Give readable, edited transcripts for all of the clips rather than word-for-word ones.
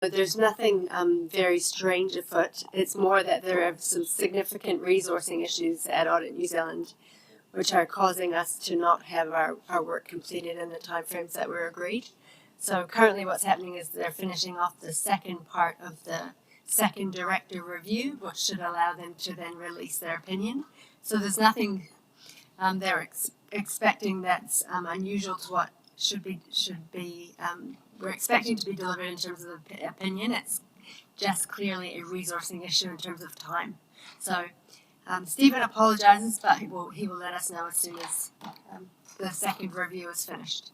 There's nothing very strange afoot. It's more that there are some significant resourcing issues at Audit New Zealand which are causing us to not have our work completed in the timeframes that were agreed. So currently what's happening is they're finishing off the second part of the second director review, which should allow them to then release their opinion. So there's nothing they're expecting that's unusual to what should be we're expecting to be delivered in terms of the opinion. It's just clearly a resourcing issue in terms of time. So Stephen apologises, but he will let us know as soon as the second review is finished.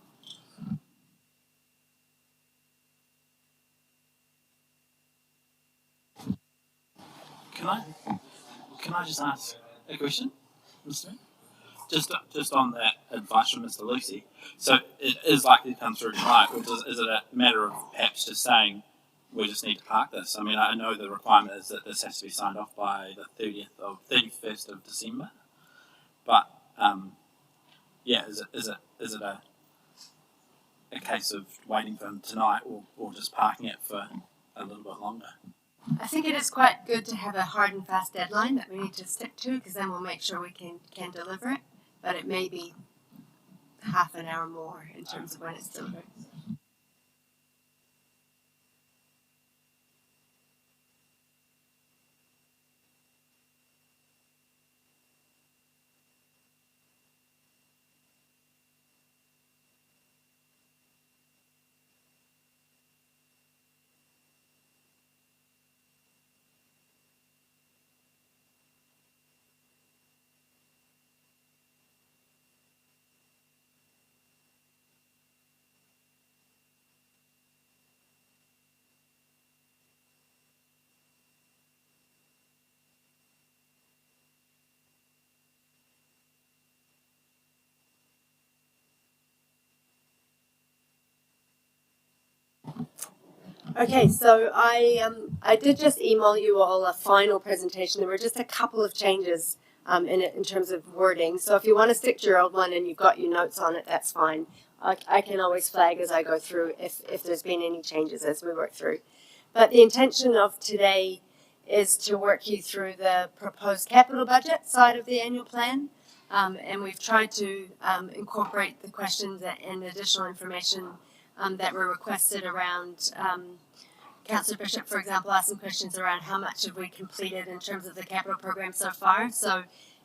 Can I just ask a question, Mr. Mayor? Just on that advice from Mr. Lucy. So it is likely to come through tonight, or is it a matter of perhaps just saying we just need to park this? I mean, I know the requirement is that this has to be signed off by the 31st of December. But yeah, is it a case of waiting for them tonight, or just parking it for a little bit longer? I think it is quite good to have a hard and fast deadline that we need to stick to, because then we'll make sure we can deliver it. But it may be half an hour more in terms of when it's delivered. Okay, so I did just email you all a final presentation. There were just a couple of changes in it in terms of wording. So if you want to stick to your old one and you've got your notes on it, that's fine. I can always flag as I go through if there's been any changes as we work through. But the intention of today is to work you through the proposed capital budget side of the annual plan. And we've tried to incorporate the questions and additional information that were requested around Councillor Bishop, for example, asked some questions around how much have we completed in terms of the capital program so far. So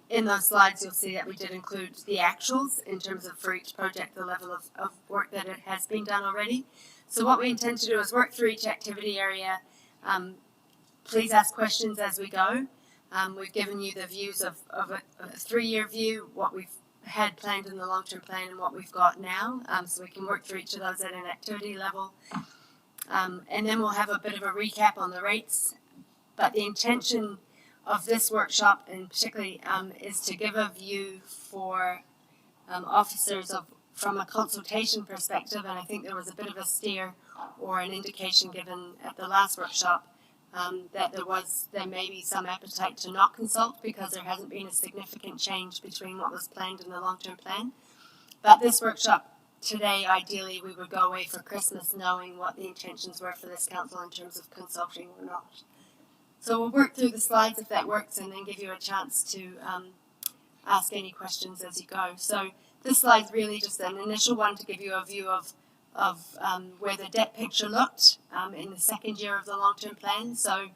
in those slides, you'll see that we did include the actuals in terms of for each project, the level of work that it has been done already. So what we intend to do is work through each activity area. Please ask questions as we go. We've given you the views of a 3-year view, what we've had planned in the long-term plan and what we've got now, so we can work through each of those at an activity level. And then we'll have a bit of a recap on the rates. But the intention of this workshop, and particularly, is to give a view for officers from a consultation perspective. And I think there was a bit of a steer or an indication given at the last workshop that there may be some appetite to not consult because there hasn't been a significant change between what was planned in the long-term plan. But this workshop today, ideally, we would go away for Christmas knowing what the intentions were for this council in terms of consulting or not. So we'll work through the slides if that works and then give you a chance to ask any questions as you go. So this slide's really just an initial one to give you a view of where the debt picture looked in the second year of the long-term plan. So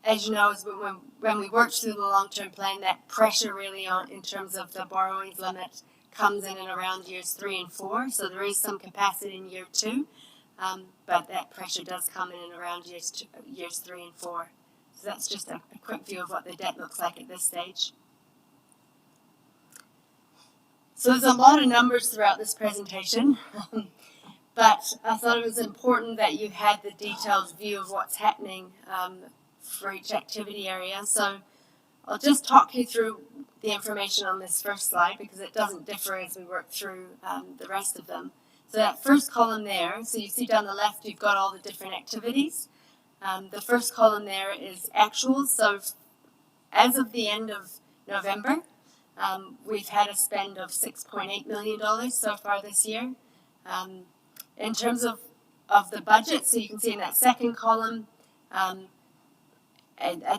as you know, when we worked through the long-term plan, that pressure really on in terms of the borrowings limit comes in and around years 3 and 4. So there is some capacity in year 2, but that pressure does come in and around years 3 and 4. So that's just a quick view of what the debt looks like at this stage. So there's a lot of numbers throughout this presentation, but I thought it was important that you had the detailed view of what's happening for each activity area. So I'll just talk you through the information on this first slide because it doesn't differ as we work through the rest of them. So that first column there, so you see down the left you've got all the different activities. The first column there is actuals. So as of the end of November, we've had a spend of $6.8 million so far this year. In terms of of the budget. So you can see in that second column, at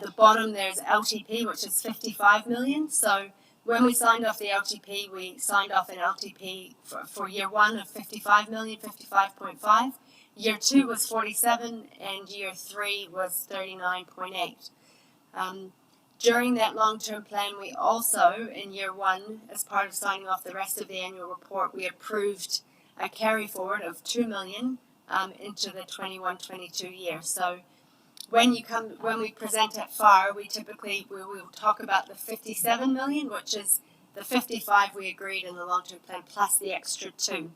the bottom there's LTP, which is 55 million. So when we signed off the LTP, we signed off an LTP for year 1 of 55 million, 55.5. Year 2 was 47, and year 3 was 39.8. During that long-term plan, we also, in year 1, as part of signing off the rest of the annual report, we approved a carry forward of 2 million into the 21-22 year. So when we present at FAR, we will talk about the 57 million, which is the 55 we agreed in the long-term plan plus the extra 2.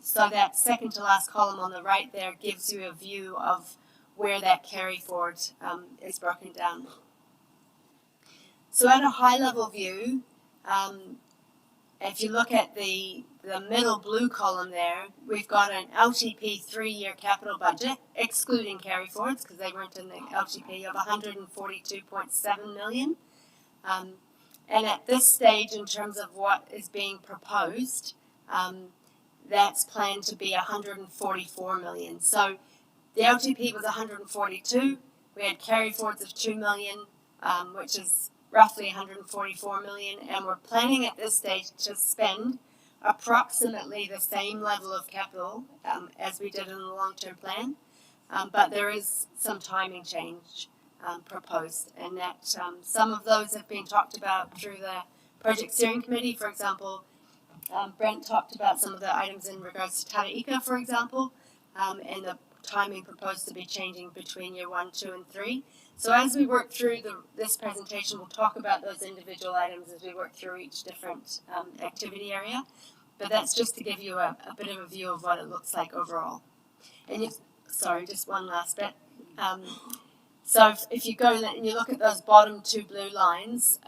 So that second to last column on the right there gives you a view of where that carry forward is broken down. So at a high level view, if you look at the middle blue column there, we've got an LTP 3-year capital budget, excluding carry forwards because they weren't in the LTP, of 142.7 million. And at this stage, in terms of what is being proposed, that's planned to be 144 million. So the LTP was 142. We had carry forwards of 2 million, which is roughly 144 million, and we're planning at this stage to spend approximately the same level of capital as we did in the long-term plan, but there is some timing change proposed, and that some of those have been talked about through the project steering committee. For example, Brent talked about some of the items in regards to Taraika, for example, and the timing proposed to be changing between year 1, 2, and 3. So as we work through this presentation, we'll talk about those individual items as we work through each different activity area. But that's just to give you a bit of a view of what it looks like overall. And just one last bit. So if you go and you look at those bottom 2 blue lines,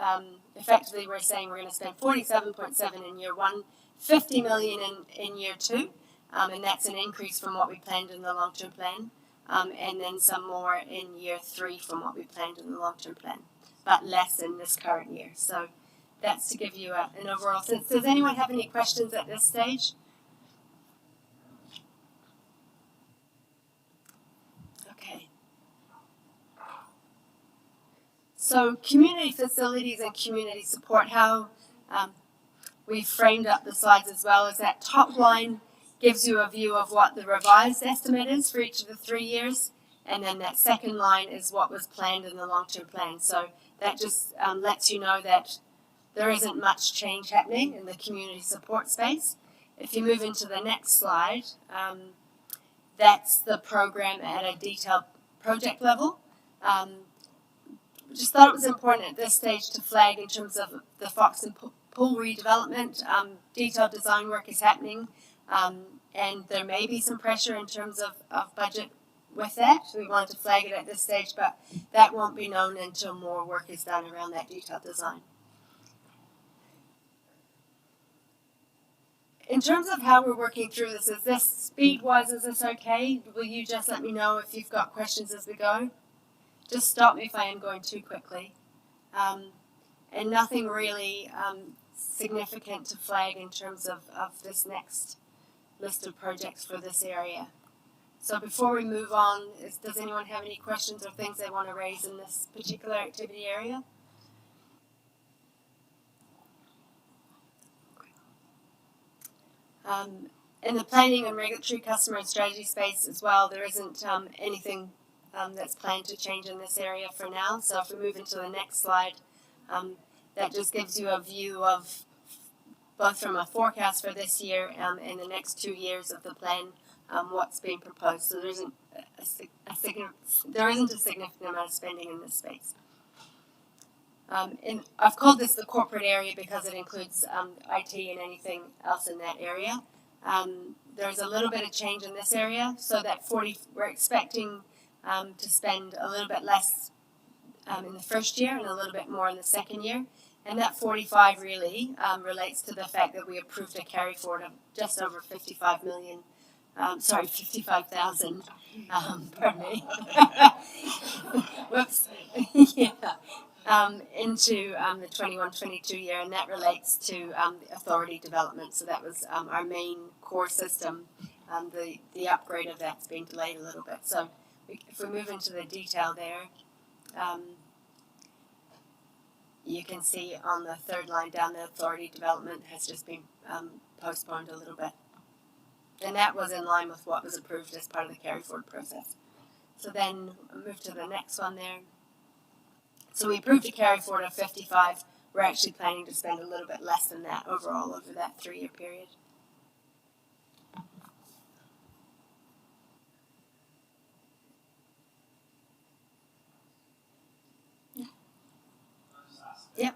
effectively we're saying we're going to spend 47.7 in year 1, 50 million in year 2, and that's an increase from what we planned in the long-term plan. And then some more in year 3 from what we planned in the long-term plan, but less in this current year. So that's to give you an overall sense. Does anyone have any questions at this stage? Okay. So community facilities and community support, how we framed up the slides as well as that top line gives you a view of what the revised estimate is for each of the 3 years, and then that second line is what was planned in the long-term plan. So that just lets you know that there isn't much change happening in the community support space. If you move into the next slide, that's the program at a detailed project level. Just thought it was important at this stage to flag in terms of the Foxton pool redevelopment. Detailed design work is happening. And there may be some pressure in terms of budget with that. We wanted to flag it at this stage, but that won't be known until more work is done around that detailed design. In terms of how we're working through this, is this speed-wise, is this okay? Will you just let me know if you've got questions as we go? Just stop me if I am going too quickly. And nothing really significant to flag in terms of this next list of projects for this area. So before we move on, does anyone have any questions or things they want to raise in this particular activity area? In the planning and regulatory customer and strategy space as well, there isn't anything that's planned to change in this area for now. So if we move into the next slide, that just gives you a view of both from a forecast for this year and the next 2 years of the plan, what's being proposed. So there isn't a significant amount of spending in this space. And I've called this the corporate area because it includes IT and anything else in that area. There's a little bit of change in this area, so that we're expecting to spend a little bit less in the first year and a little bit more in the second year. And that 45 really relates to the fact that we approved a carry forward of just over 55 million. 55,000. Pardon me. Whoops. Yeah. Into the 21-22 year, and that relates to authority development. So that was our main core system, the upgrade of that's been delayed a little bit. So if we move into the detail there, you can see on the third line down, the authority development has just been postponed a little bit. And that was in line with what was approved as part of the carry forward process. So then we'll move to the next one there. So we approved a carry forward of 55. We're actually planning to spend a little bit less than that overall over that 3-year period. Yep.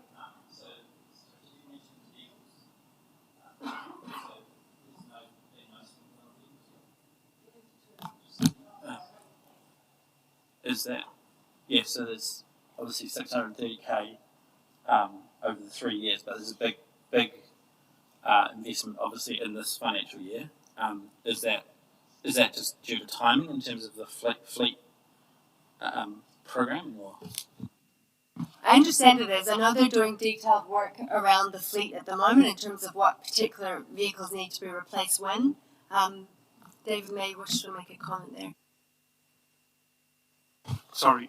Is that, yeah, so there's obviously 630k over the 3 years, but there's a big investment obviously in this financial year. Is that just due to timing in terms of the fleet program, or? I understand it is. I know they're doing detailed work around the fleet at the moment in terms of what particular vehicles need to be replaced when. David may wish to make a comment there. Sorry,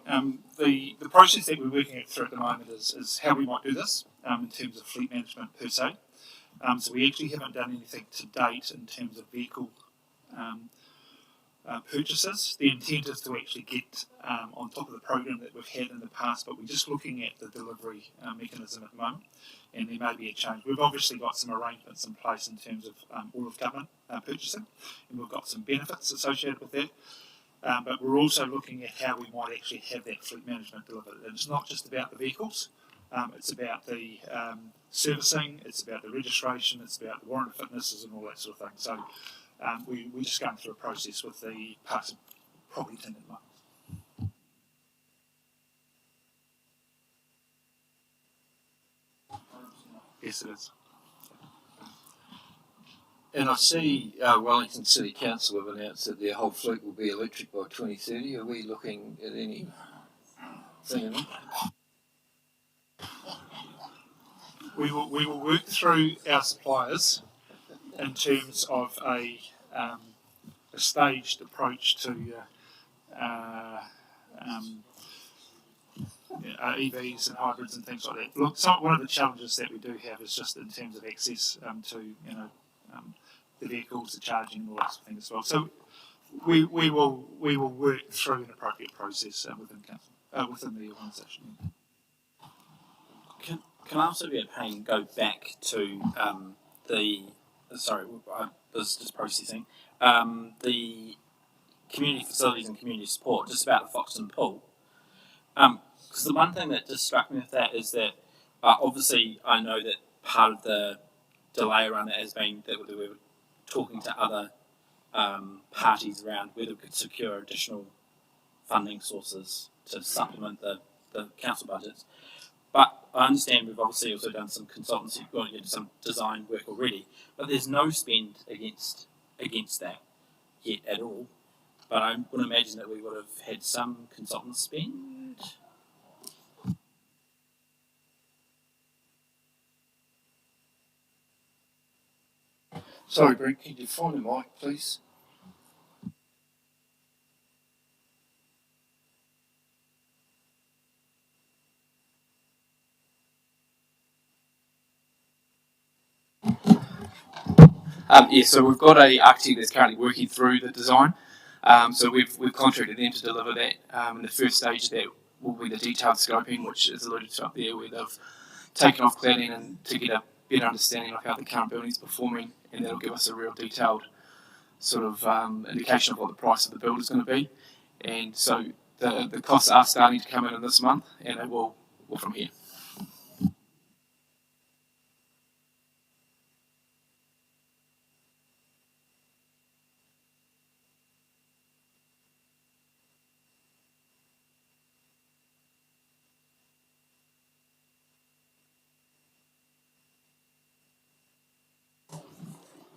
the process that we're working through at the moment is how we might do this in terms of fleet management per se. So we actually haven't done anything to date in terms of vehicle purchases. The intent is to actually get on top of the program that we've had in the past, but we're just looking at the delivery mechanism at the moment, and there may be a change. We've obviously got some arrangements in place in terms of all of government purchasing, and we've got some benefits associated with that. But we're also looking at how we might actually have that fleet management delivered. And it's not just about the vehicles, it's about the servicing, it's about the registration, it's about the warrant of fitnesses and all that sort of thing. So we're just going through a process with the parts and property team at the moment. Yes, it is. And I see Wellington City Council have announced that their whole fleet will be electric by 2030. Are we looking at anything in that? We will work through our suppliers in terms of a staged approach to EVs and hybrids and things like that. Look, one of the challenges that we do have is just in terms of access to the vehicles, the charging, and all that sort of thing as well. So we will work through an appropriate process within council, within the organisation. Can I also be a pain and go back to I was just processing the community facilities and community support, just about the Foxton pool. Because the one thing that just struck me with that is that obviously I know that part of the delay around it has been that we were talking to other parties around whether we could secure additional funding sources to supplement the council budgets. But I understand we've obviously also done some consultancy, some design work already, but there's no spend against that yet at all. But I would imagine that we would have had some consultant spend. Sorry, Brent, can you find a mic, please? So we've got a architect that's currently working through the design. So we've contracted them to deliver that. In the first stage, that will be the detailed scoping, which is alluded to up there, where they've taken off cladding and to get a better understanding of how the current building is performing, and that'll give us a real detailed sort of indication of what the price of the build is going to be. And so the costs are starting to come in this month, and they will from here.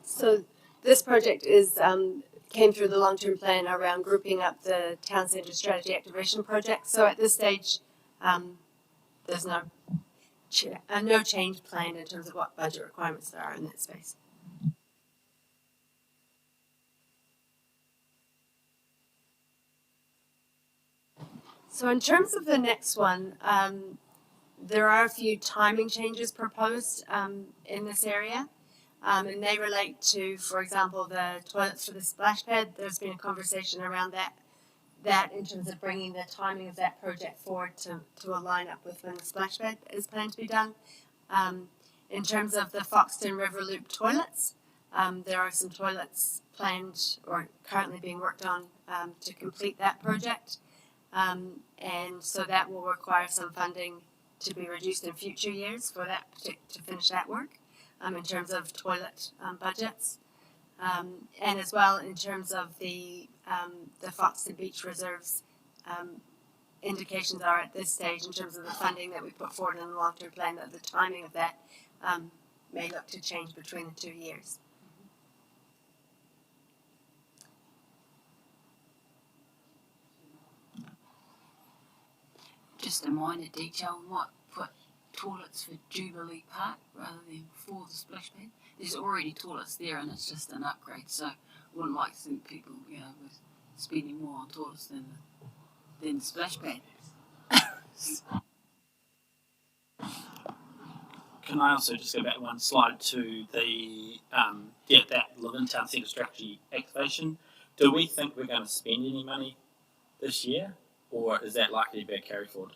So this project is came through the long-term plan around grouping up the town centre strategy activation project. So at this stage, there's no change planned in terms of what budget requirements there are in that space. So in terms of the next one, there are a few timing changes proposed in this area, and they relate to, for example, the toilets for the splash pad. There's been a conversation around that in terms of bringing the timing of that project forward to align up with when the splash pad is planned to be done. In terms of the Foxton River Loop toilets, there are some toilets planned or currently being worked on to complete that project. And so that will require some funding to be reduced in future years for that to finish that work in terms of toilet budgets. And as well in terms of the Foxton Beach Reserves, indications are at this stage in terms of the funding that we put forward in the long-term plan that the timing of that may look to change between the 2 years. Just a minor detail, might put toilets for Jubilee Park rather than for the splash pad. There's already toilets there and it's just an upgrade, so I wouldn't like to think people, were spending more on toilets than the splash pad. Can I also just go back one slide to the that Live in Town Centre strategy activation? Do we think we're going to spend any money this year, or is that likely to be a carry forward?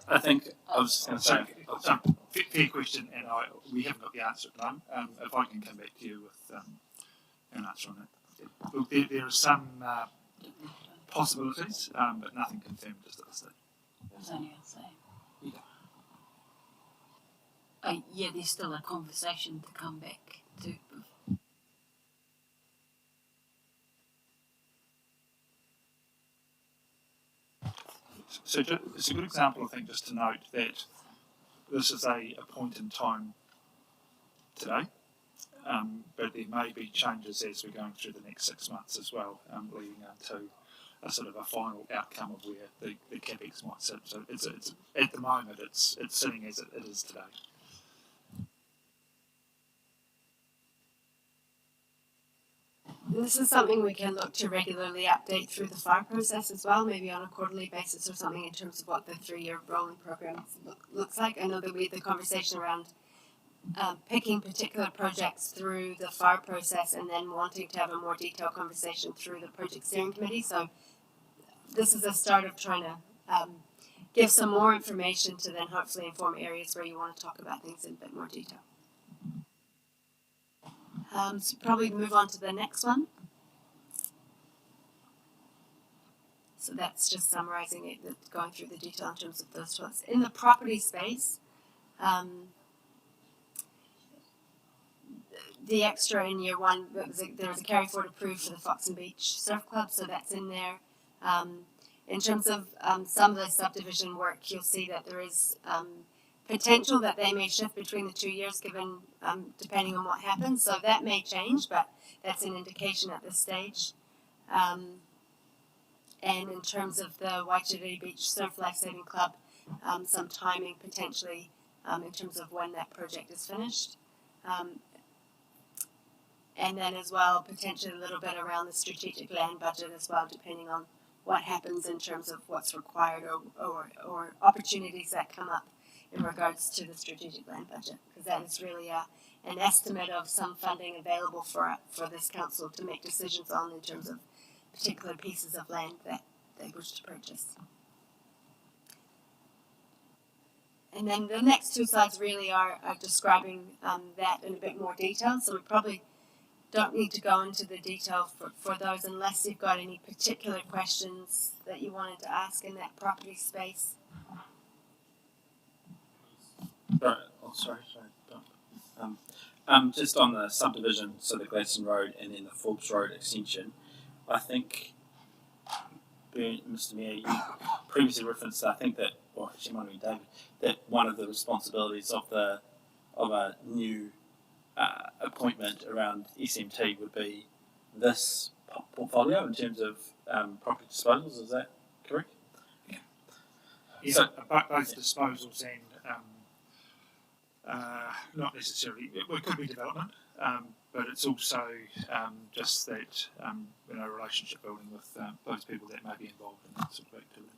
I think I was just going to say. Fair question, and we haven't got the answer at the moment. If I can come back to you with an answer on that. Look, there are some possibilities, but nothing confirmed just at this stage. I was only going to say. Yeah, there's still a conversation to come back to. So it's a good example, I think, just to note that this is a point in time today, but there may be changes as we're going through the next 6 months as well, leading to a sort of a final outcome of where the capex might sit. So it's at the moment it's sitting as it is today. This is something we can look to regularly update through the FIRE process as well, maybe on a quarterly basis or something in terms of what the 3-year rolling program looks like. I know that we had the conversation around picking particular projects through the FIRE process and then wanting to have a more detailed conversation through the project steering committee. So this is a start of trying to give some more information to then hopefully inform areas where you want to talk about things in a bit more detail. So probably move on to the next one. So that's just summarising it, going through the detail in terms of those toilets. In the property space, the extra in year one, there was a carry forward approved for the Foxton Beach Surf Club, so that's in there. In terms of some of the subdivision work, you'll see that there is potential that they may shift between the 2 years given depending on what happens, so that may change, but that's an indication at this stage. And in terms of the Waitiri Beach Surf Lifesaving Club, some timing potentially in terms of when that project is finished. And then as well potentially a little bit around the strategic land budget as well, depending on what happens in terms of what's required or opportunities that come up in regards to the strategic land budget, because that is really an estimate of some funding available for this council to make decisions on in terms of particular pieces of land that they wish to purchase. And then the next 2 slides really are describing that in a bit more detail, so we probably don't need to go into the detail for those unless you've got any particular questions that you wanted to ask in that property space. Right. Oh, sorry. Just on the subdivision, so the Gladstone Road and then the Forbes Road extension, I think, Mr. Mayor, you previously referenced, I think that, well, actually might have been David, that one of the responsibilities of a new appointment around SMT would be this portfolio in terms of property disposals. Is that correct? Yeah, So- both disposals and not necessarily. It could be development, but it's also just that relationship building with those people that may be involved in that sort of activity.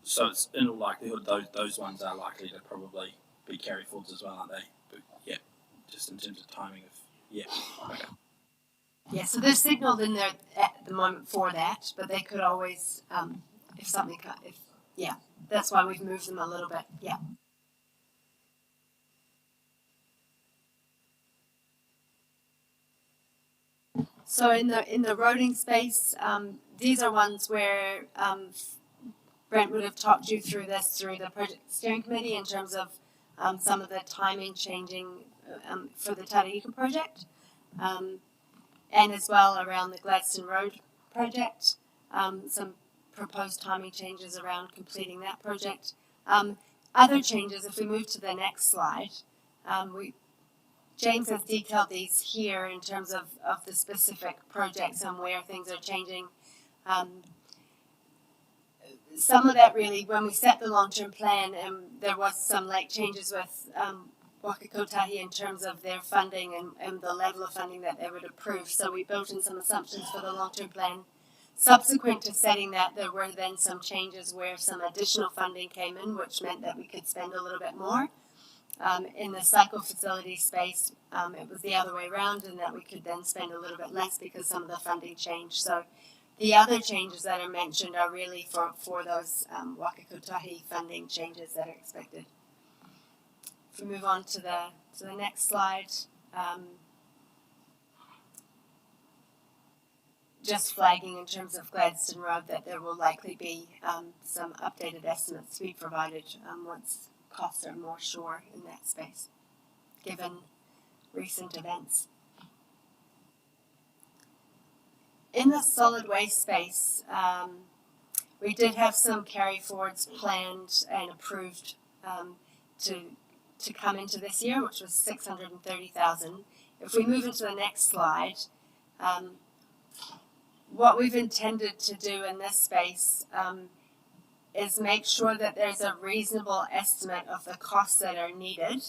So it's in all likelihood those ones are likely to probably be carried forwards as well, aren't they? But yeah, just in terms of timing of okay. Yeah, so they're signalled in there at the moment for that, but they could always, if something, that's why we've moved them a little bit. Yeah. So in the roading space, these are ones where Brent would have talked you through this through the project steering committee in terms of some of the timing changing for the Tarahika project, and as well around the Gladstone Road project, some proposed timing changes around completing that project. Other changes, if we move to the next slide, James has detailed these here in terms of the specific projects and where things are changing. Some of that really, when we set the long-term plan, there was some late changes with Waka Kotahi in terms of their funding and the level of funding that they would approve. So we built in some assumptions for the long-term plan. Subsequent to setting that, there were then some changes where some additional funding came in, which meant that we could spend a little bit more. In the cycle facility space, it was the other way around, and that we could then spend a little bit less because some of the funding changed. So the other changes that are mentioned are really for those Waka Kotahi funding changes that are expected. If we move on to the next slide, just flagging in terms of Gladstone Road that there will likely be some updated estimates to be provided once costs are more sure in that space, given recent events. In the solid waste space, we did have some carry forwards planned and approved to come into this year, which was 630,000. If we move into the next slide, what we've intended to do in this space is make sure that there's a reasonable estimate of the costs that are needed,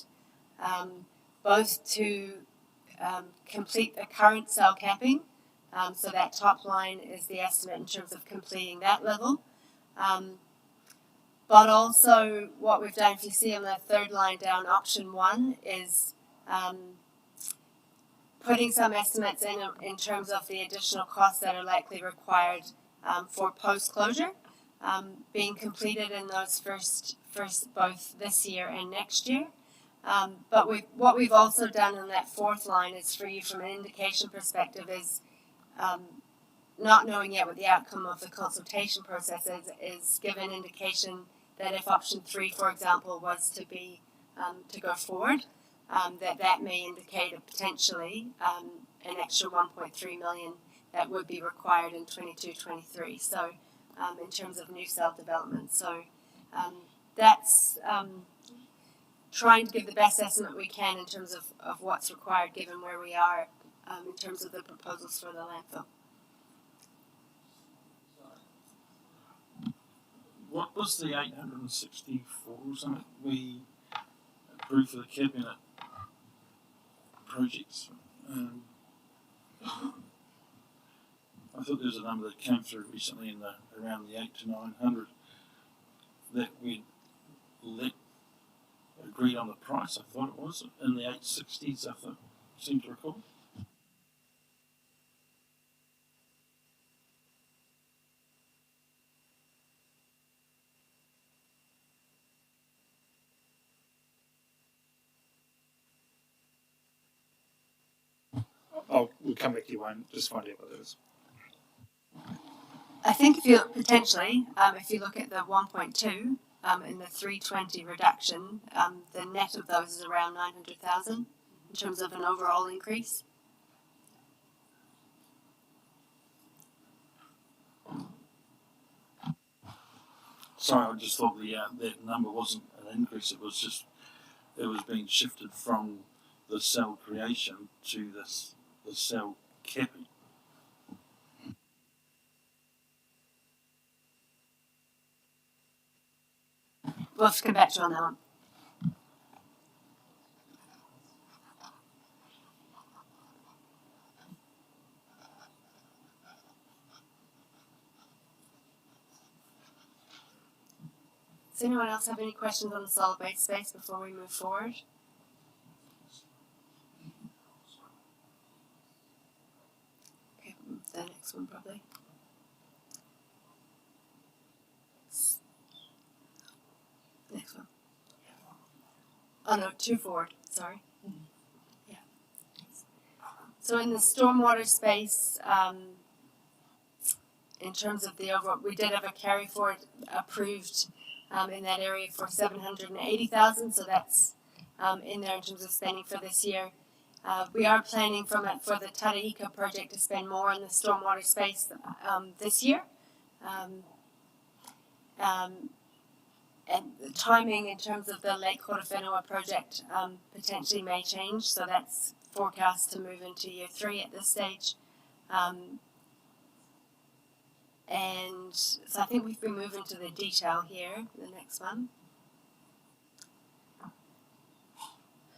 both to complete the current cell capping, so that top line is the estimate in terms of completing that level, but also what we've done, if you see on the third line down, option 1 is putting some estimates in terms of the additional costs that are likely required for post-closure, being completed in those first both this year and next year. But what we've also done in that fourth line is for you from an indication perspective is not knowing yet what the outcome of the consultation process is give an indication that if option 3, for example, was to be to go forward, that may indicate a potentially an extra 1.3 million that would be required in 22-23. So in terms of new cell development, so that's trying to give the best estimate we can in terms of what's required given where we are in terms of the proposals for the landfill. What was the 864 or something we approved for the cabinet projects? I thought there was a number that came through recently in around the 8 to 900 that we agreed on the price. I thought it was in the 860s. I thought, seem to recall. We'll come back to you and just find out what it is. I think if you potentially, if you look at the 1.2 in the 320 reduction, the net of those is around 900,000 in terms of an overall increase. Sorry, I just thought that number wasn't an increase. It was being shifted from the cell creation to the cell capping. we'll have to come back to you on that one. Does anyone else have any questions on the solid waste space before we move forward? Okay, the next one probably. Next one. Oh no, 2 forward, sorry. Yeah. So in the stormwater space, in terms of the overall, we did have a carry forward approved in that area for 780,000, so that's in there in terms of spending for this year. We are planning for the Tarahika project to spend more in the stormwater space this year. And the timing in terms of the Lake Horowhenua project potentially may change, so that's forecast to move into year 3 at this stage. And so I think we've been moving to the detail here, the next one.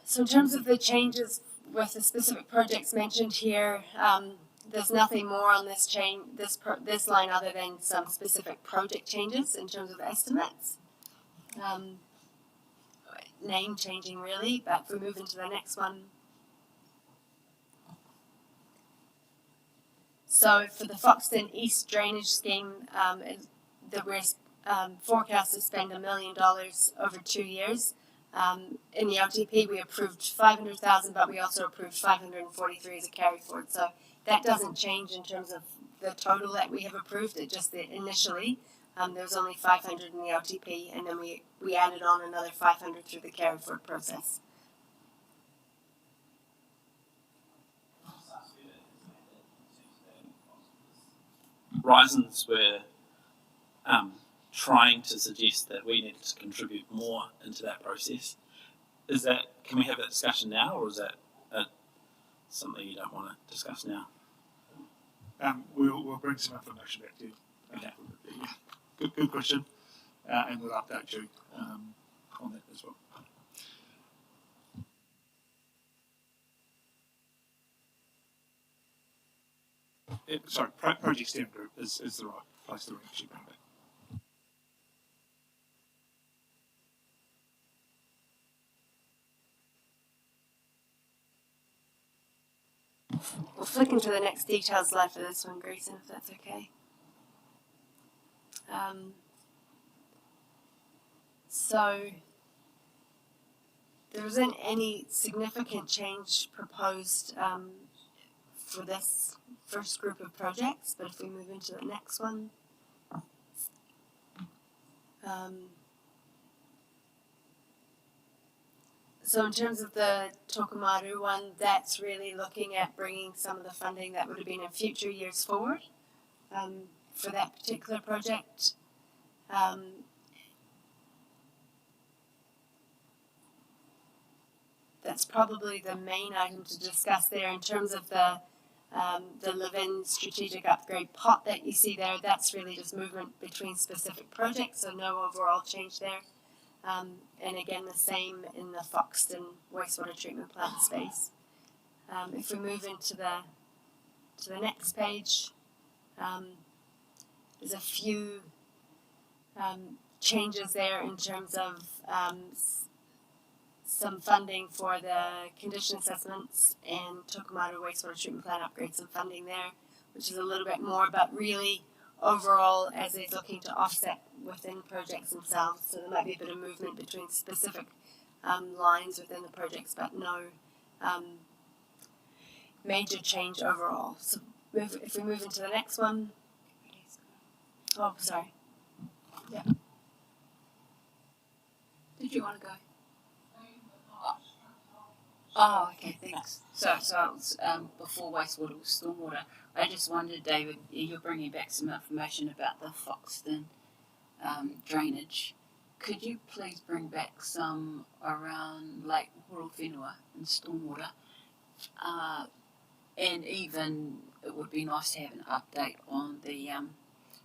So in terms of the changes with the specific projects mentioned here, there's nothing more on this this line other than some specific project changes in terms of estimates. Name changing really, but if we move into the next one. So for the Foxton East Drainage Scheme, we're forecast to spend $1 million over 2 years. In the LTP, we approved 500,000, but we also approved 543 as a carry forward. So that doesn't change in terms of the total that we have approved. It just that initially there was only 500 in the LTP, and then we added on another 500 through the carry forward process. Horizons were trying to suggest that we needed to contribute more into that process. Can we have that discussion now, or is that something you don't want to discuss now? We'll bring some information back to you. Okay. Yeah. Good question, and we'll update you on that as well. Project Steering Group is the right place to actually bring back. We'll flick into the next details slide for this one, Grayson, if that's okay. So there isn't any significant change proposed for this first group of projects, but if we move into the next one, so in terms of the Tokomaru one, that's really looking at bringing some of the funding that would have been in future years forward for that particular project. That's probably the main item to discuss there in terms of the Levin strategic upgrade pot that you see there. That's really just movement between specific projects, so no overall change there. And again, the same in the Foxton wastewater treatment plant space. If we move into the next page, there's a few changes there in terms of some funding for the condition assessments and Tokomaru wastewater treatment plant upgrades, some funding there, which is a little bit more, but really overall as they're looking to offset within projects themselves. So there might be a bit of movement between specific lines within the projects, but no major change overall. So if we move into the next one. Oh, sorry. Yeah. Did you want to go? Oh, okay, thanks. So it's, before wastewater was stormwater. I just wondered, David, you're bringing back some information about the Foxton drainage. Could you please bring back some around Lake Horowhenua and stormwater? And even it would be nice to have an update on the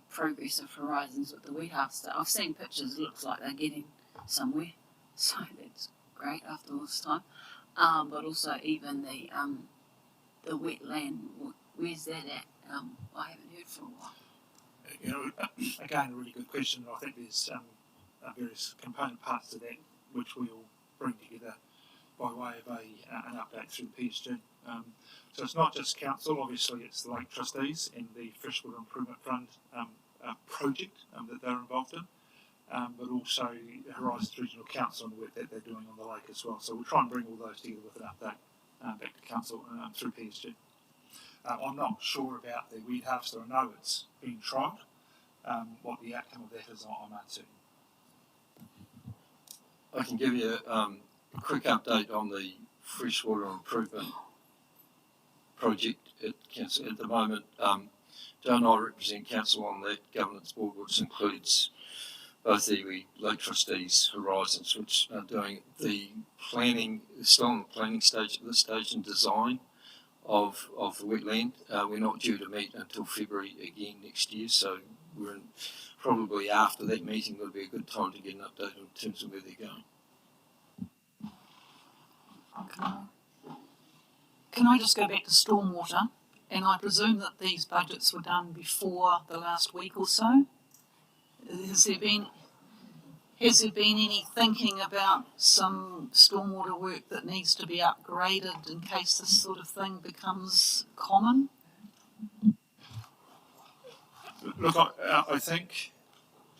progress of Horizons with the weed harvester. I've seen pictures, it looks like they're getting somewhere. So that's great after all this time. But also even the wetland, where's that at? I haven't heard for a while. You know, again, a really good question. I think there's various component parts to that which we'll bring together by way of an update through the PSG. So it's not just council, obviously it's the Lake Trustees and the Freshwater Improvement Fund project that they're involved in, but also Horizons Regional Council and the work that they're doing on the lake as well. So we'll try and bring all those together with an update back to council through PSG. I'm not sure about the weed harvester. I know it's being trialled. What the outcome of that is, I'm uncertain. I can give you a quick update on the freshwater improvement project at council at the moment. Joe and I represent council on that governance board, which includes both the Lake Trustees, Horizons, which are doing the planning, still in the planning stage at this stage, and design of the wetland. We're not due to meet until February again next year, so we're in, probably after that meeting would be a good time to get an update in terms of where they're going. Can I just go back to stormwater? And I presume that these budgets were done before the last week or so. Has there been any thinking about some stormwater work that needs to be upgraded in case this sort of thing becomes common? Look, I think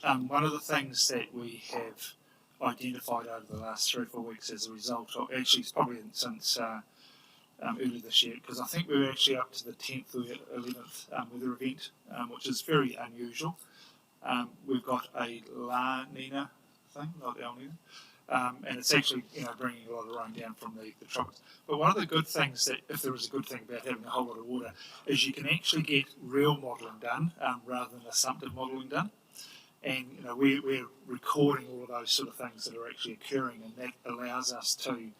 one of the things that we have identified over the last 3 or 4 weeks as a result of, actually it's probably since early this year, because I think we were actually up to the 10th or 11th weather event, which is very unusual. We've got a La Nina thing, not El Nina, and it's actually bringing a lot of rain down from the tropics. But one of the good things that, if there is a good thing about having a whole lot of water, is you can actually get real modelling done rather than assumptive modelling done. And we're recording all of those sort of things that are actually occurring, and that allows us to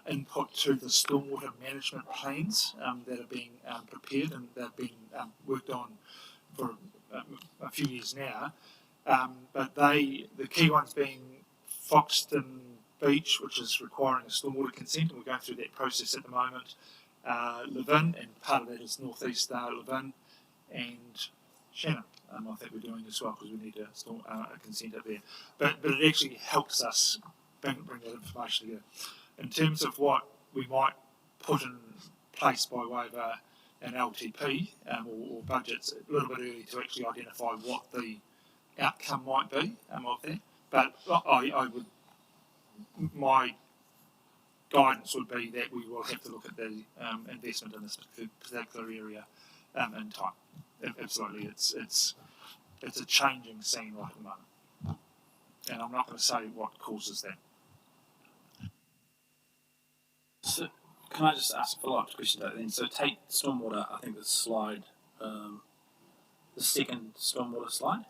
input to the stormwater management plans that are being prepared, and they've been worked on for a few years now. But the key ones being Foxton Beach, which is requiring a stormwater consent, and we're going through that process at the moment. Levin, and part of that is northeast Levin, and Shannon. I think we're doing as well because we need a consent up there. But it actually helps us bring that information together. In terms of what we might put in place by way of an LTP or budgets, a little bit early to actually identify what the outcome might be of that. But I would, my guidance would be that we will have to look at the investment in this particular area in time. Absolutely, it's a changing scene right at the moment, and I'm not going to say what causes that. So, can I just ask a follow-up question to that then? So take stormwater, I think the slide, the second stormwater slide,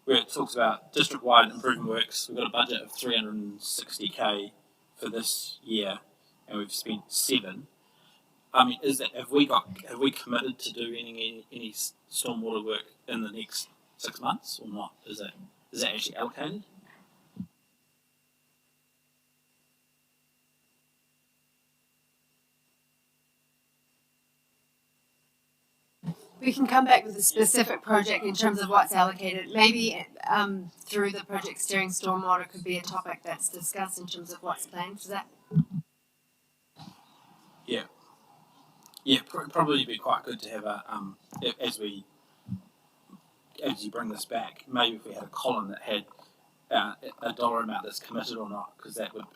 where it talks about district-wide improvement works. We've got a budget of 360k for this year, and we've spent 7. I mean, have we committed to do any stormwater work in the next 6 months or not? Is that actually allocated? We can come back with a specific project in terms of what's allocated. Maybe through the project steering stormwater could be a topic that's discussed in terms of what's planned. Is that? Yeah, probably be quite good to have a as you bring this back. Maybe if we had a column that had a dollar amount that's committed or not, because that would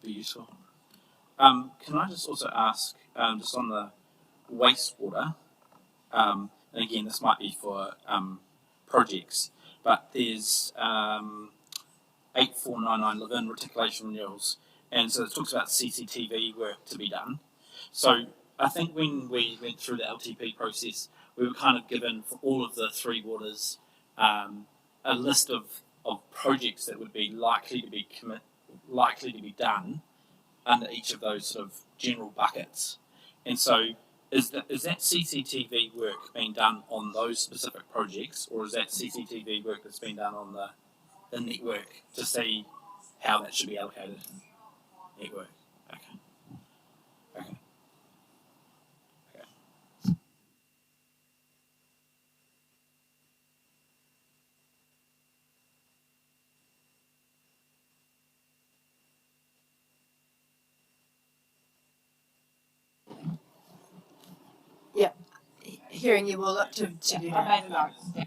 be useful. Can I just also ask just on the wastewater? And again, this might be for projects, but there's 8499 Levin reticulation renewals, and so it talks about CCTV work to be done. So I think when we went through the LTP process, we were kind of given for all of the 3 waters a list of projects that would be likely to be done under each of those sort of general buckets. And so is that CCTV work being done on those specific projects, or is that CCTV work that's been done on the the network to see how that should be allocated. Network. Okay. Okay. Hearing you, we'll look to do that. I made a note. Yeah.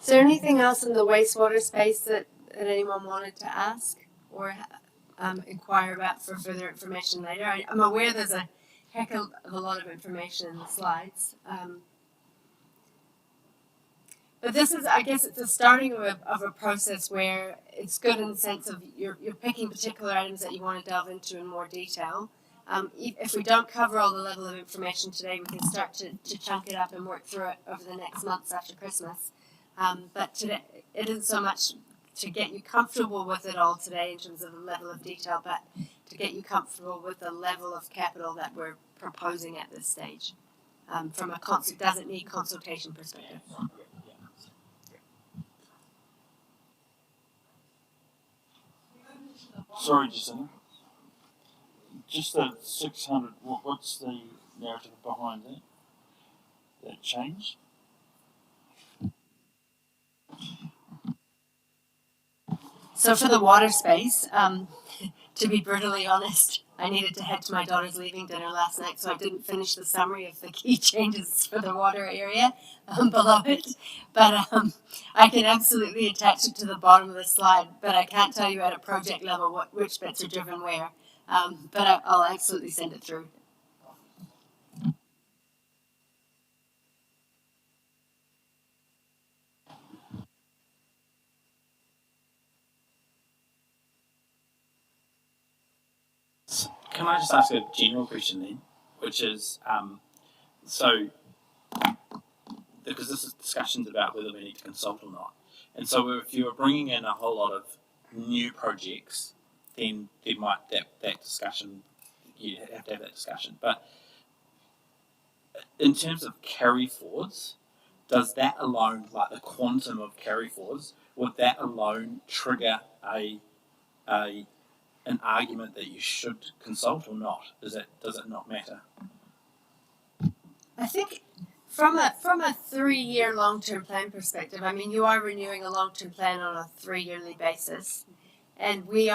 Is there anything else in the wastewater space that anyone wanted to ask or inquire about for further information later? I'm aware there's a heck of a lot of information in the slides. But this is, I guess, it's the starting of a process where it's good in the sense of you're picking particular items that you want to delve into in more detail. If we don't cover all the level of information today, we can start to chunk it up and work through it over the next months after Christmas. But today, it isn't so much to get you comfortable with it all today in terms of the level of detail, but to get you comfortable with the level of capital that we're proposing at this stage. From a doesn't need consultation perspective. Sorry, Jacinta. Just the 600, what's the narrative behind that? That change? So for the water space, to be brutally honest, I needed to head to my daughter's leaving dinner last night, so I didn't finish the summary of the key changes for the water area below it. But I can absolutely attach it to the bottom of the slide, but I can't tell you at a project level which bits are driven where. But I'll absolutely send it through. Can I just ask a general question then, which is, so, because this is discussions about whether we need to consult or not, and so if you are bringing in a whole lot of new projects, then there might that discussion, you have to have that discussion. But in terms of carry forwards, does that alone, like the quantum of carry forwards, would that alone trigger an argument that you should consult or not? Does it not matter? I think from a 3-year long-term plan perspective, I mean, you are renewing a long-term plan on a 3-yearly basis, and we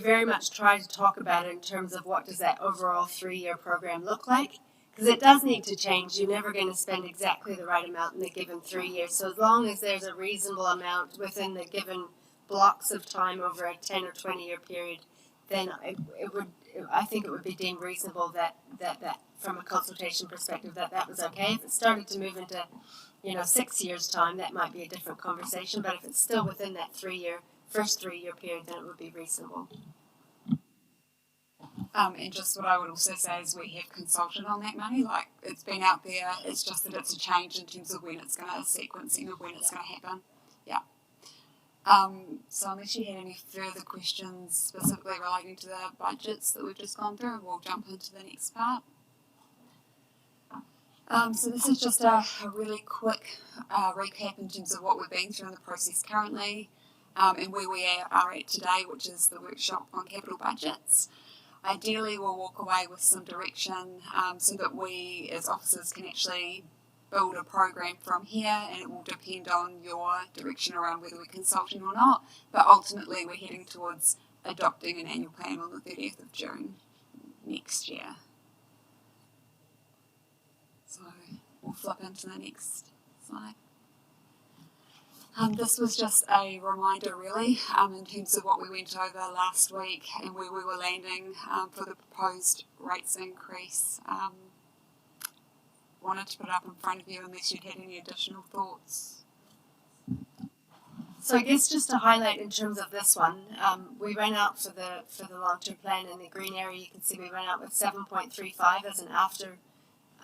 very much try to talk about it in terms of what does that overall 3-year program look like, because it does need to change. You're never going to spend exactly the right amount in the given 3 years. So as long as there's a reasonable amount within the given blocks of time over a 10 or 20 year period, then I think it would be deemed reasonable that from a consultation perspective that was okay. If it started to move into 6 years time, that might be a different conversation, but if it's still within that first 3 year period, then it would be reasonable. And just what I would also say is we have consulted on that money, like it's been out there, it's just that it's a change in terms of when it's going to, sequencing of when it's going to happen. Yeah. So unless you had any further questions specifically relating to the budgets that we've just gone through, we'll jump into the next part. So this is just a really quick recap in terms of what we've been through in the process currently and where we are at today, which is the workshop on capital budgets. Ideally, we'll walk away with some direction so that we as officers can actually build a program from here, and it will depend on your direction around whether we're consulting or not, but ultimately we're heading towards adopting an annual plan on the 30th of June next year. So we'll flip into the next slide. This was just a reminder really in terms of what we went over last week and where we were landing for the proposed rates increase. Wanted to put it up in front of you unless you'd had any additional thoughts. So I guess just to highlight in terms of this one, we went out for the long-term plan in the green area. You can see we went out with 7.35 as an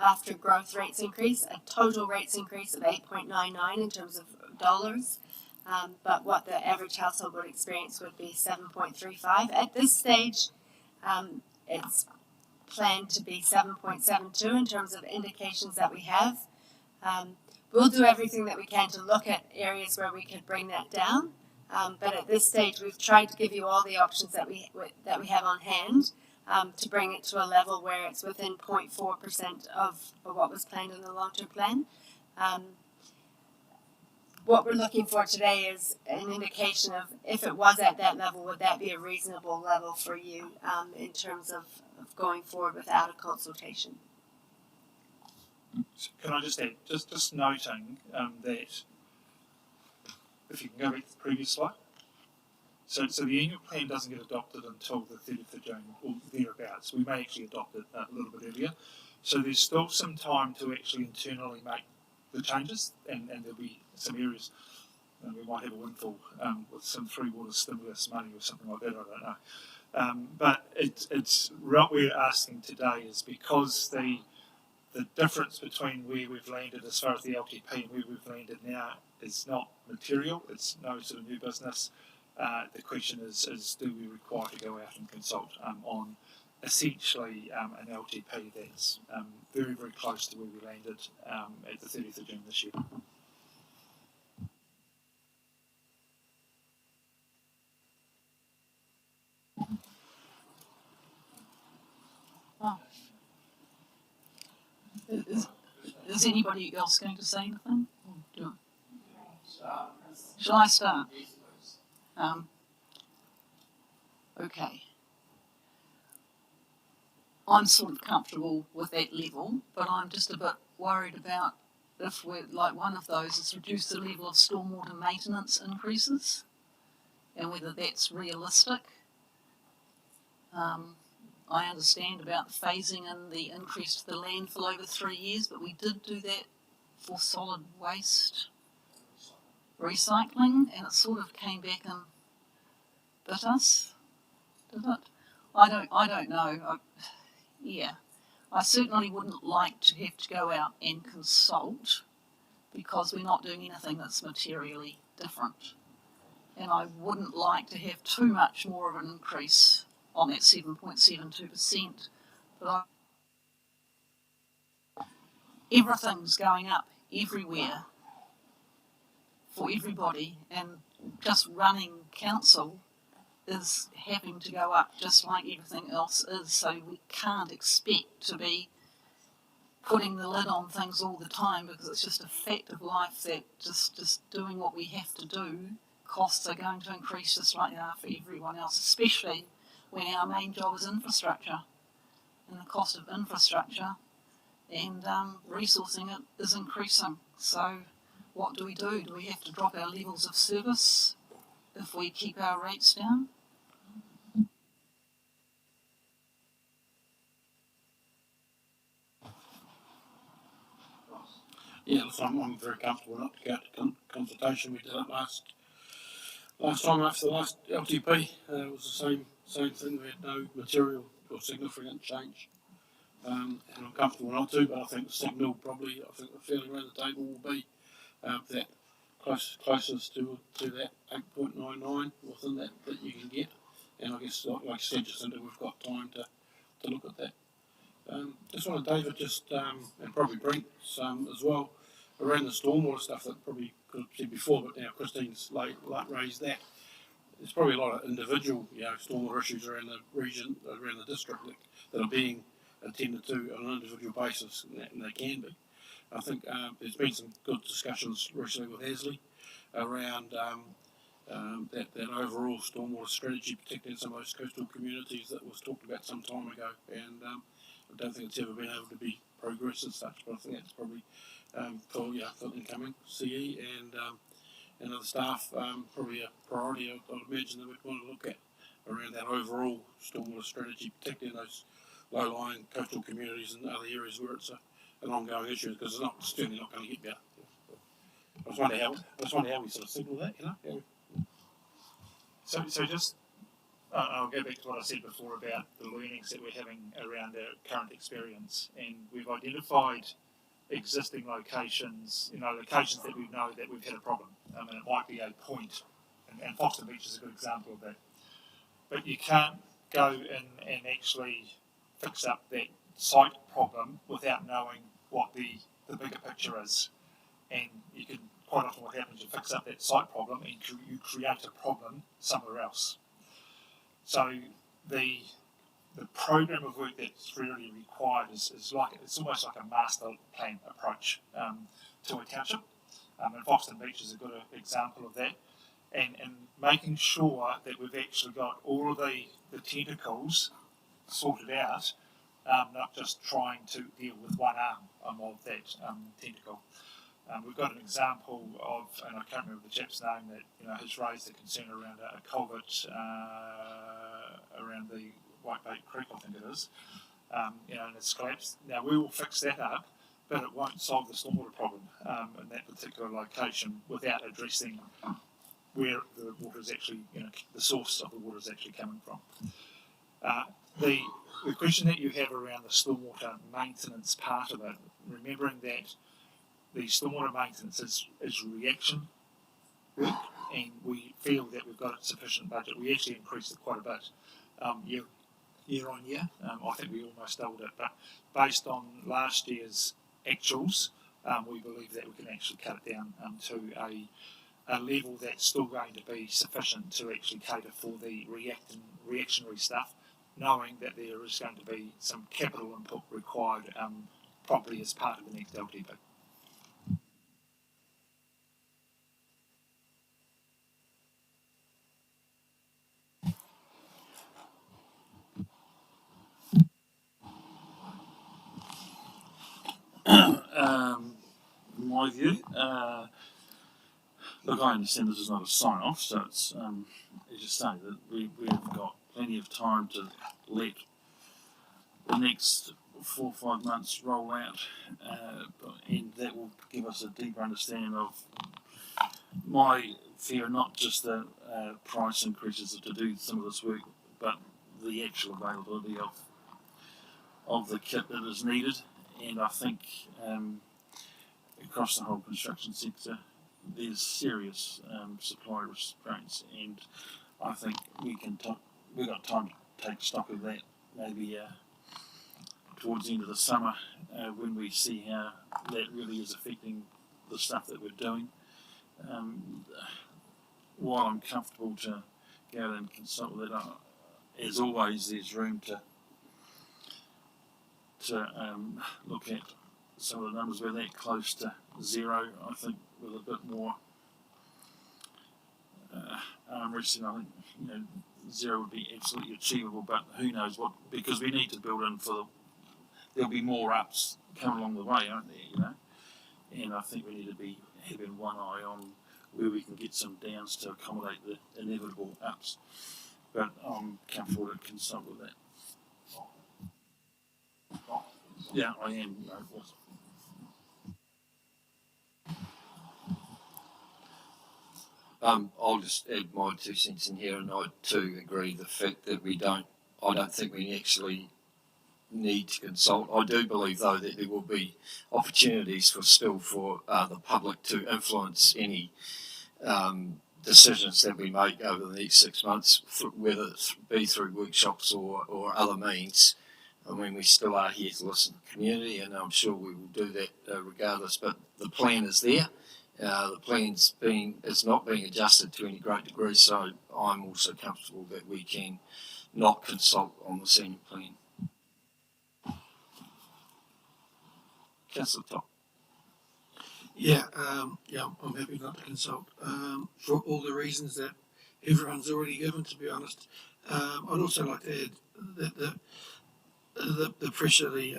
after growth rates increase, a total rates increase of 8.99 in terms of dollars. but what the average household would experience would be 7.35. At this stage, it's planned to be 7.72 in terms of indications that we have. We'll do everything that we can to look at areas where we could bring that down. But at this stage, we've tried to give you all the options that we have on hand to bring it to a level where it's within 0.4% of what was planned in the long-term plan. What we're looking for today is an indication of if it was at that level, would that be a reasonable level for you in terms of going forward without a consultation? So can I just add, just noting that, if you can go back to the previous slide. So the annual plan doesn't get adopted until the 30th of June or thereabouts. We may actually adopt it a little bit earlier. So there's still some time to actually internally make the changes, and there'll be some areas, and we might have a windfall with some 3 water stimulus money or something like that, I don't know. But it's what we're asking today is because the difference between where we've landed as far as the LTP and where we've landed now is not material, it's no sort of new business. The question is do we require to go out and consult on essentially an LTP that's very, very close to where we landed at the 30th of June this year. Is anybody else going to say anything? Shall I start? Okay. I'm sort of comfortable with that level, but I'm just a bit worried about if we're like one of those is reduce the level of stormwater maintenance increases and whether that's realistic. I understand about the phasing and the increase to the landfill over 3 years, but we did do that for solid waste recycling, and it sort of came back and bit us, did it? I don't know. I certainly wouldn't like to have to go out and consult because we're not doing anything that's materially different. And I wouldn't like to have too much more of an increase on that 7.72%. But everything's going up everywhere for everybody, and just running council is having to go up just like everything else is, so we can't expect to be putting the lid on things all the time because it's just a fact of life that just doing what we have to do, costs are going to increase just like they are for everyone else, especially when our main job is infrastructure. And the cost of infrastructure and resourcing it is increasing. So what do? Do we have to drop our levels of service if we keep our rates down? Yeah, so I'm very comfortable not to go to consultation. We did it last time after the last LTP. It was the same thing. We had no material or significant change. And I'm comfortable not to, but I think the signal probably, I think the feeling around the table will be that closest to that 8.99 within that you can get. And I guess, like I said, Jacinda, we've got time to look at that. Just wanted David and probably Brent as well, around the stormwater stuff that probably could have said before, but now Christine's raised that. There's probably a lot of individual, stormwater issues around the region, around the district that are being attended to on an individual basis, and they can be. I think there's been some good discussions recently with Hasley around that overall stormwater strategy, particularly in some of those coastal communities that was talked about some time ago, and I don't think it's ever been able to be progressed as such, but I think that's probably for incoming CE and other staff probably a priority I'd imagine that we'd want to look at around that overall stormwater strategy, particularly in those low-lying coastal communities and other areas where it's an ongoing issue, because it's certainly not going to get better. I was wondering how we sort of signal that, So just, I'll go back to what I said before about the learnings that we're having around our current experience, and we've identified existing locations, locations that we know that we've had a problem. and it might be a point, and Foxton Beach is a good example of that. But you can't go in and actually fix up that site problem without knowing what the bigger picture is. And you can, quite often what happens, you fix up that site problem and you create a problem somewhere else. So the program of work that's really required is it's almost like a master plan approach to a township. And Foxton Beach is a good example of that. And making sure that we've actually got all of the tentacles sorted out, not just trying to deal with one arm of that tentacle. We've got an example of, and I can't remember the chap's name, that has raised a concern around a culvert around the Whitebait Creek, I think it is, and it's collapsed. Now we will fix that up, but it won't solve the stormwater problem in that particular location without addressing where the water is actually, the source of the water is actually coming from. The question that you have around the stormwater maintenance part of it, remembering that the stormwater maintenance is reaction work, and we feel that we've got a sufficient budget. We actually increased it quite a bit year on year. I think we almost doubled it, but based on last year's actuals, we believe that we can actually cut it down to a level that's still going to be sufficient to actually cater for the reactionary stuff, knowing that there is going to be some capital input required probably as part of the next LTP. My view, look, I understand this is not a sign-off, so it's, as you say, that we've got plenty of time to let the next 4 or 5 months roll out, and that will give us a deeper understanding of my fear, not just the price increases to do some of this work, but the actual availability of the kit that is needed. And I think across the whole construction sector, there's serious supply restraints, and I think we've got time to take stock of that, maybe towards the end of the summer, when we see how that really is affecting the stuff that we're doing. While I'm comfortable to go out and consult with it, as always, there's room to look at some of the numbers where they're close to zero. I think with a bit more arm wrestling, I think zero would be absolutely achievable. But who knows what? Because we need to build in there'll be more ups come along the way, aren't there? And I think we need to be having one eye on where we can get some downs to accommodate the inevitable ups. But I'm comfortable to consult with that. Yeah, I am. I'll just add my 2 cents in here, and I too agree the fact that I don't think we actually need to consult. I do believe though that there will be opportunities for the public to influence any decisions that we make over the next 6 months, whether it be through workshops or other means. I mean, we still are here to listen to the community, and I'm sure we will do that regardless. But the plan is there. The plan's is not being adjusted to any great degree, so I'm also comfortable that we can not consult on the senior plan. Councillor Top. Yeah, I'm happy not to consult for all the reasons that everyone's already given, to be honest. I'd also like to add that the pressure the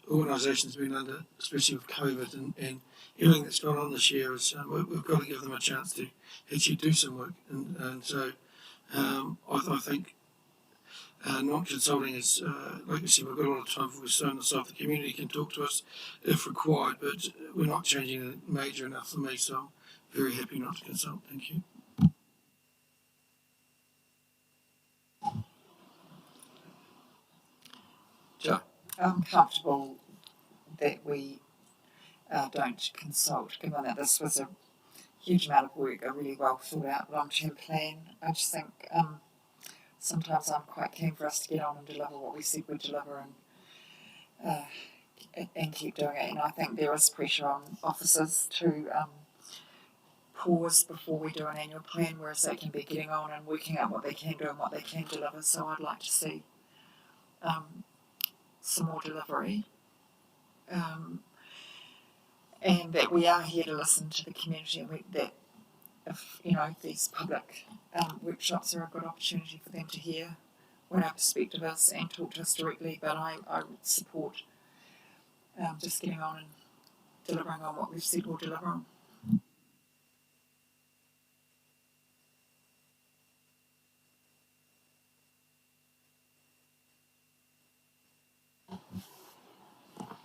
organisation's been under, especially with COVID and everything that's gone on this year, is we've got to give them a chance to actually do some work. And so I think not consulting is, like you said, we've got a lot of time for we're so on the side. The community can talk to us if required, but we're not changing it major enough for me, so I'm very happy not to consult. Thank you. Joe. I'm comfortable that we don't consult, given that this was a huge amount of work, a really well thought out long-term plan. I just think sometimes I'm quite keen for us to get on and deliver what we said we'd deliver and keep doing it. And I think there is pressure on officers to pause before we do an annual plan, whereas they can be getting on and working out what they can do and what they can deliver. So I'd like to see some more delivery. And that we are here to listen to the community, and that if these public workshops are a good opportunity for them to hear what our perspective is and talk to us directly. But I would support just getting on and delivering on what we've said we'll deliver on.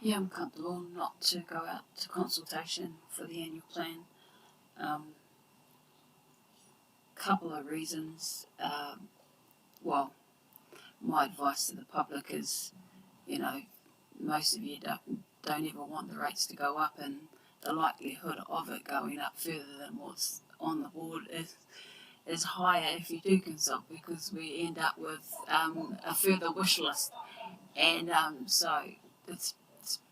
Yeah, I'm comfortable not to go out to consultation for the annual plan. Couple of reasons. Well, my advice to the public is, most of you don't ever want the rates to go up, and the likelihood of it going up further than what's on the board is higher if you do consult, because we end up with a further wish list, and so it's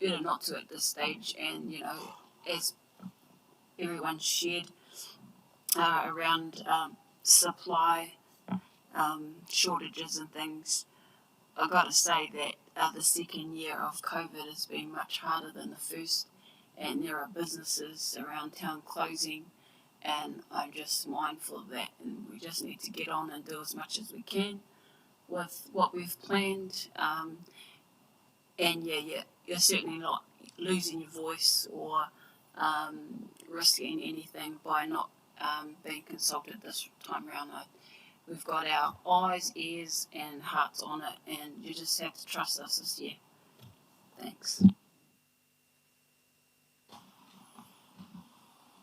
better not to at this stage. And as everyone's shared around supply shortages and things, I've got to say that the second year of COVID has been much harder than the first, and there are businesses around town closing, and I'm just mindful of that, and we just need to get on and do as much as we can with what we've planned. And you're certainly not losing your voice or risking anything by not being consulted this time around. We've got our eyes, ears and hearts on it, and you just have to trust us this year. Thanks.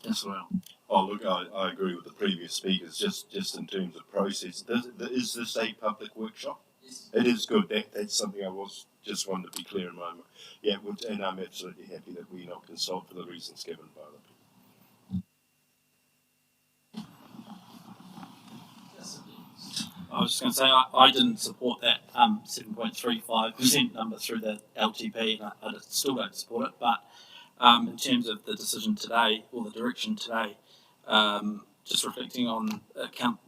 Yes, well. Oh, look, I agree with the previous speakers, just in terms of process. Is this a public workshop? Yes. It is good. That's something I just wanted to be clear in my mind. Yeah, and I'm absolutely happy that we not consult for the reasons given by the people. I was just going to say I didn't support that 7.35% number through the LTP, and I still don't support it. But in terms of the decision today or the direction today, just reflecting on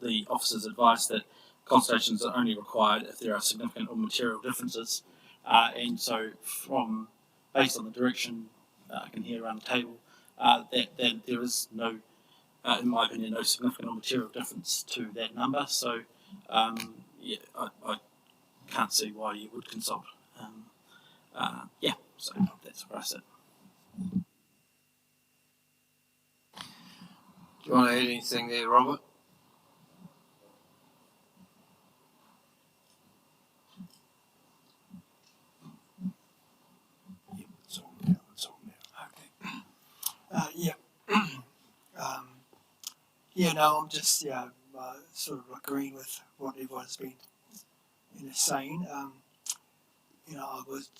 the officer's advice that consultations are only required if there are significant or material differences, and so based on the direction I can hear around the table, that there is no, in my opinion, no significant or material difference to that number. So I can't see why you would consult. So that's where I sit. Do you want to add anything there, Robert? It's on now. Okay. I'm just sort of agreeing with what everyone's been saying. I was,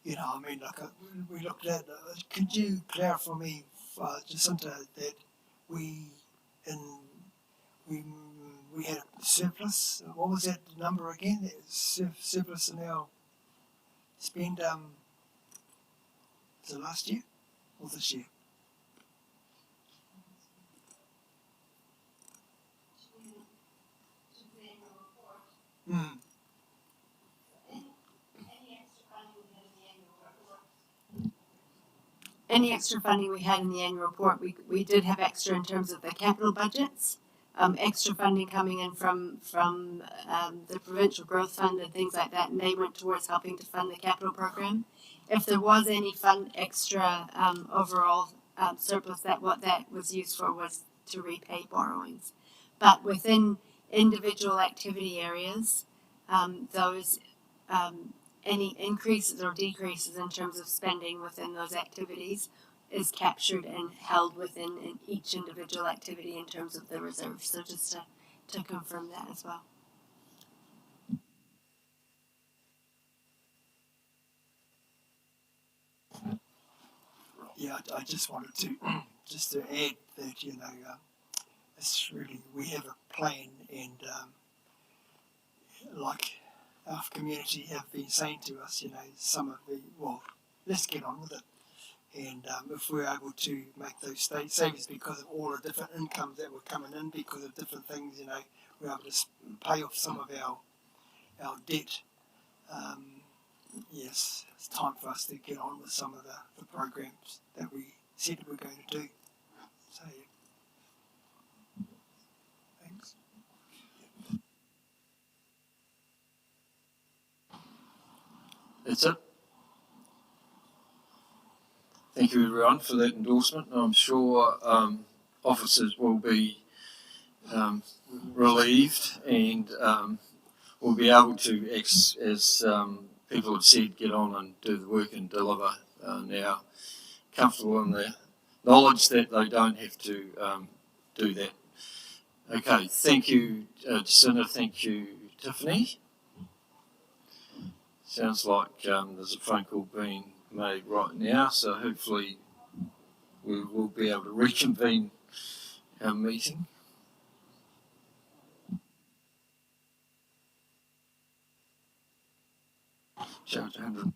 we looked at. Could you clarify for me, Jacinta, that we had a surplus? What was that number again? Surplus in our spend. Was it last year or this year? Any extra funding we had in the annual report, we did have extra in terms of the capital budgets, extra funding coming in from the Provincial Growth Fund and things like that, and they went towards helping to fund the capital program. If there was any extra overall surplus, what that was used for was to repay borrowings. But within individual activity areas, those any increases or decreases in terms of spending within those activities is captured and held within each individual activity in terms of the reserve. So just to confirm that as well. Yeah, I just wanted just to add that, it's really, we have a plan, and like our community have been saying to us, some of the, well, let's get on with it. And if we're able to make those state savings because of all the different incomes that were coming in because of different things, we're able to pay off some of our debt. Yes, it's time for us to get on with some of the programs that we said we're going to do. So, yeah. Thanks. That's it. Thank you everyone for that endorsement. I'm sure officers will be relieved and will be able to, as people have said, get on and do the work and deliver now, comfortable in the knowledge that they don't have to do that. Okay, thank you, Jacinta, thank you, Tiffany. Sounds like there's a phone call being made right now, so hopefully we will be able to reconvene our meeting. Chapter 100.